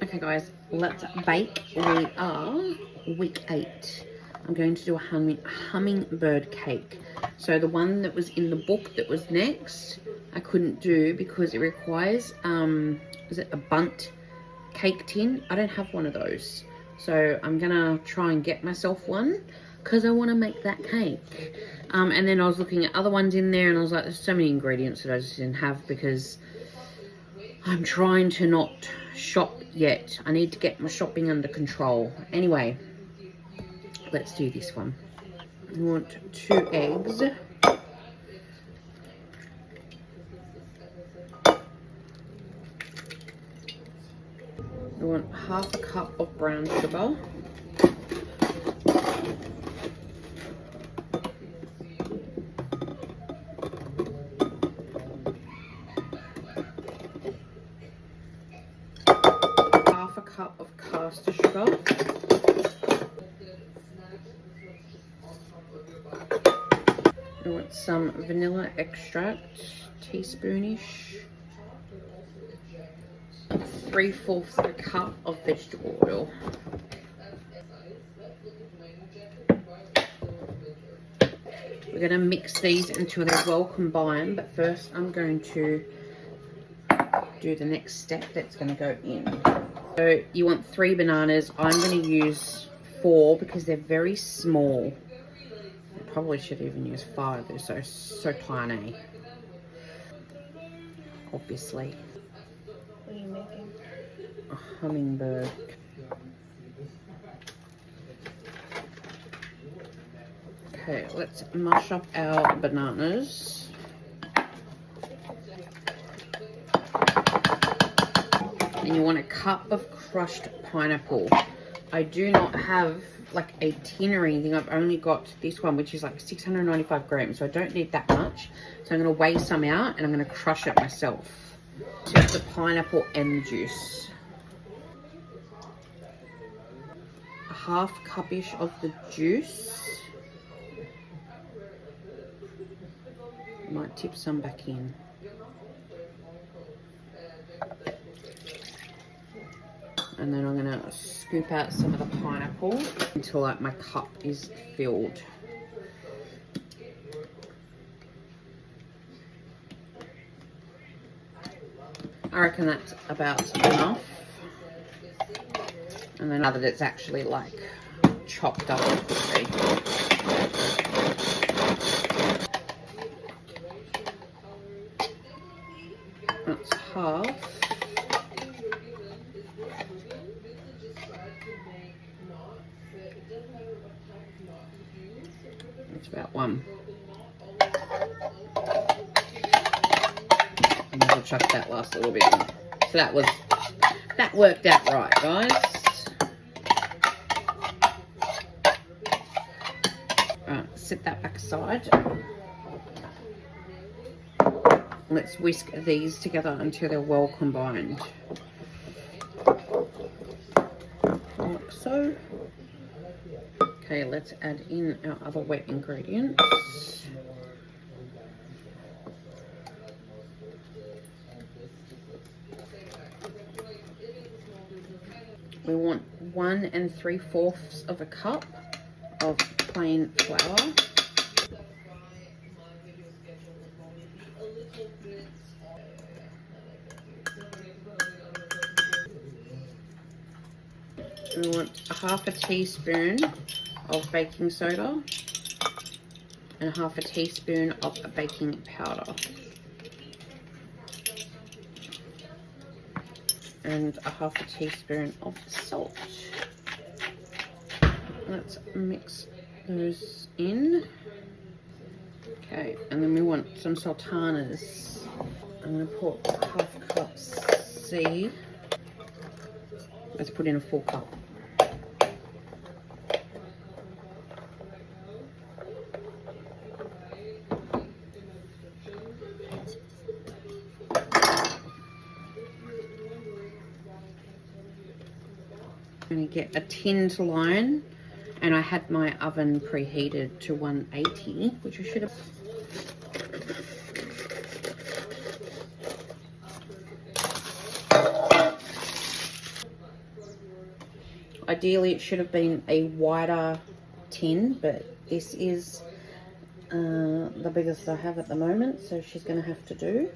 Okay guys, let's bake. We are week 8. I'm going to do a hummingbird cake. So the one that was in the book that was next, I couldn't do because it requires, is it a bundt cake tin? I don't have one of those. So I'm gonna try and get myself one because I want to make that cake. And then I was looking at other ones in there and I was like, there's so many ingredients that I just didn't have because I'm trying to not shop yet. I need to get my shopping under control. Anyway, let's do this one. I want 2 eggs. I want half a cup of brown sugar. Half a cup of caster sugar. I want some vanilla extract, teaspoonish. 3/4 of a cup of vegetable oil. We're going to mix these until they're well combined, but first I'm going to do the next step that's going to go in. So you want 3 bananas. I'm going to use 4 because they're very small. I probably should even use 5. They're so tiny. Obviously. What are you making? A hummingbird. Okay, let's mush up our bananas. And you want a cup of crushed pineapple. I do not have like a tin or anything. I've only got this one, which is like 695 grams. So I don't need that much. So I'm going to weigh some out and I'm going to crush it myself. Just the pineapple and the juice. A half cupish of the juice. Might tip some back in. And then I'm gonna scoop out some of the pineapple until like my cup is filled. I reckon that's about enough. And then now that it's actually like chopped up, that's half. It's about 1. And I'll chuck that last little bit in. So that worked out right, guys. Alright, set that back aside. Let's whisk these together until they're well combined. Like so. Okay, let's add in our other wet ingredients. We want 1 3/4 of a cup of plain flour. We want 1/2 teaspoon of baking soda and 1/2 teaspoon of baking powder. And 1/2 teaspoon of salt. Let's mix those in. Okay, and then we want some sultanas. I'm going to put 1/2 cup C. Let's put in a full cup. I'm going to get a tin to line, and I had my oven preheated to 180, which I should have. Ideally, it should have been a wider tin, but this is the biggest I have at the moment, so she's going to have to do.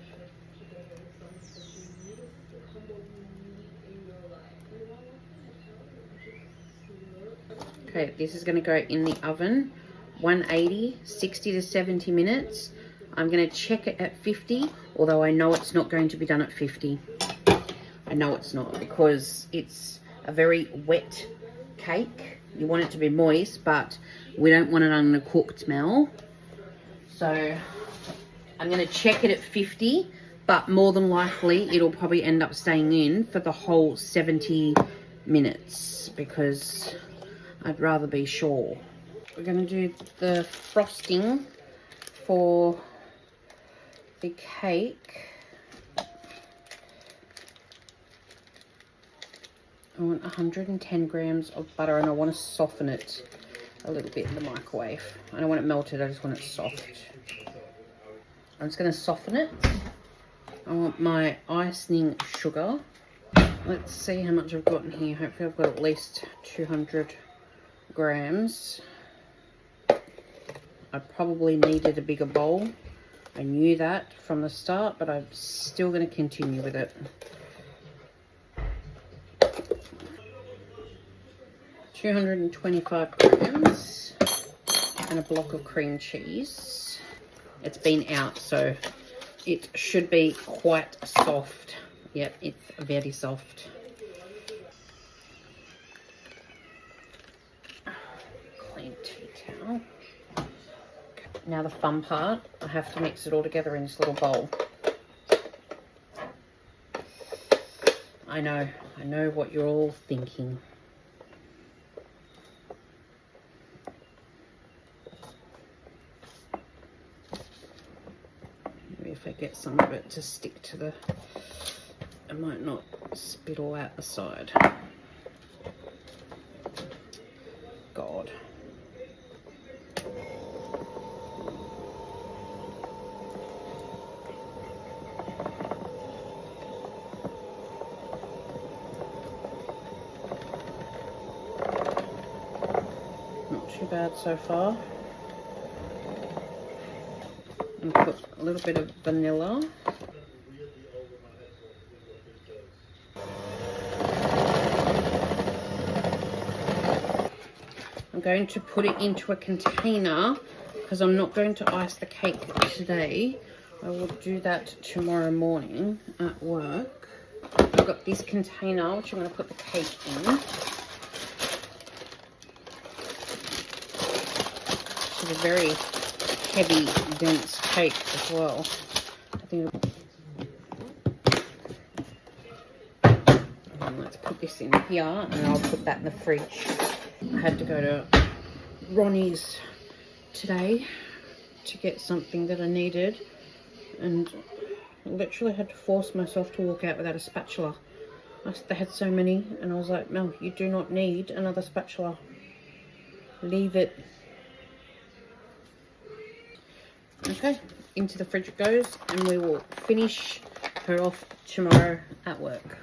Okay, this is going to go in the oven, 180, 60 to 70 minutes. I'm going to check it at 50, although I know it's not going to be done at 50. I know it's not, because it's a very wet cake. You want it to be moist, but we don't want it undercooked, smell. So I'm going to check it at 50, but more than likely it'll probably end up staying in for the whole 70 minutes because I'd rather be sure. We're going to do the frosting for the cake. I want 110 grams of butter, and I want to soften it a little bit in the microwave. I don't want it melted, I just want it soft. I'm just going to soften it. I want my icing sugar. Let's see how much I've got in here. Hopefully I've got at least 200 grams. I probably needed a bigger bowl. I knew that from the start, but I'm still going to continue with it. 225 grams and a block of cream cheese. It's been out, so it should be quite soft. Yep, it's very soft. Clean tea towel. Now the fun part, I have to mix it all together in this little bowl. I know what you're all thinking. If I get some of it to stick to the, I might not spit all out the side. God. Not too bad so far. And put a little bit of vanilla. I'm going to put it into a container because I'm not going to ice the cake today. I will do that tomorrow morning at work. I've got this container which I'm going to put the cake in. It's a very heavy, dense cake as well. I think. Let's put this in here, and I'll put that in the fridge. I had to go to Ronnie's today to get something that I needed, and I literally had to force myself to walk out without a spatula. They had so many, and I was like, no, you do not need another spatula. Leave it. Okay, into the fridge it goes, and we will finish her off tomorrow at work.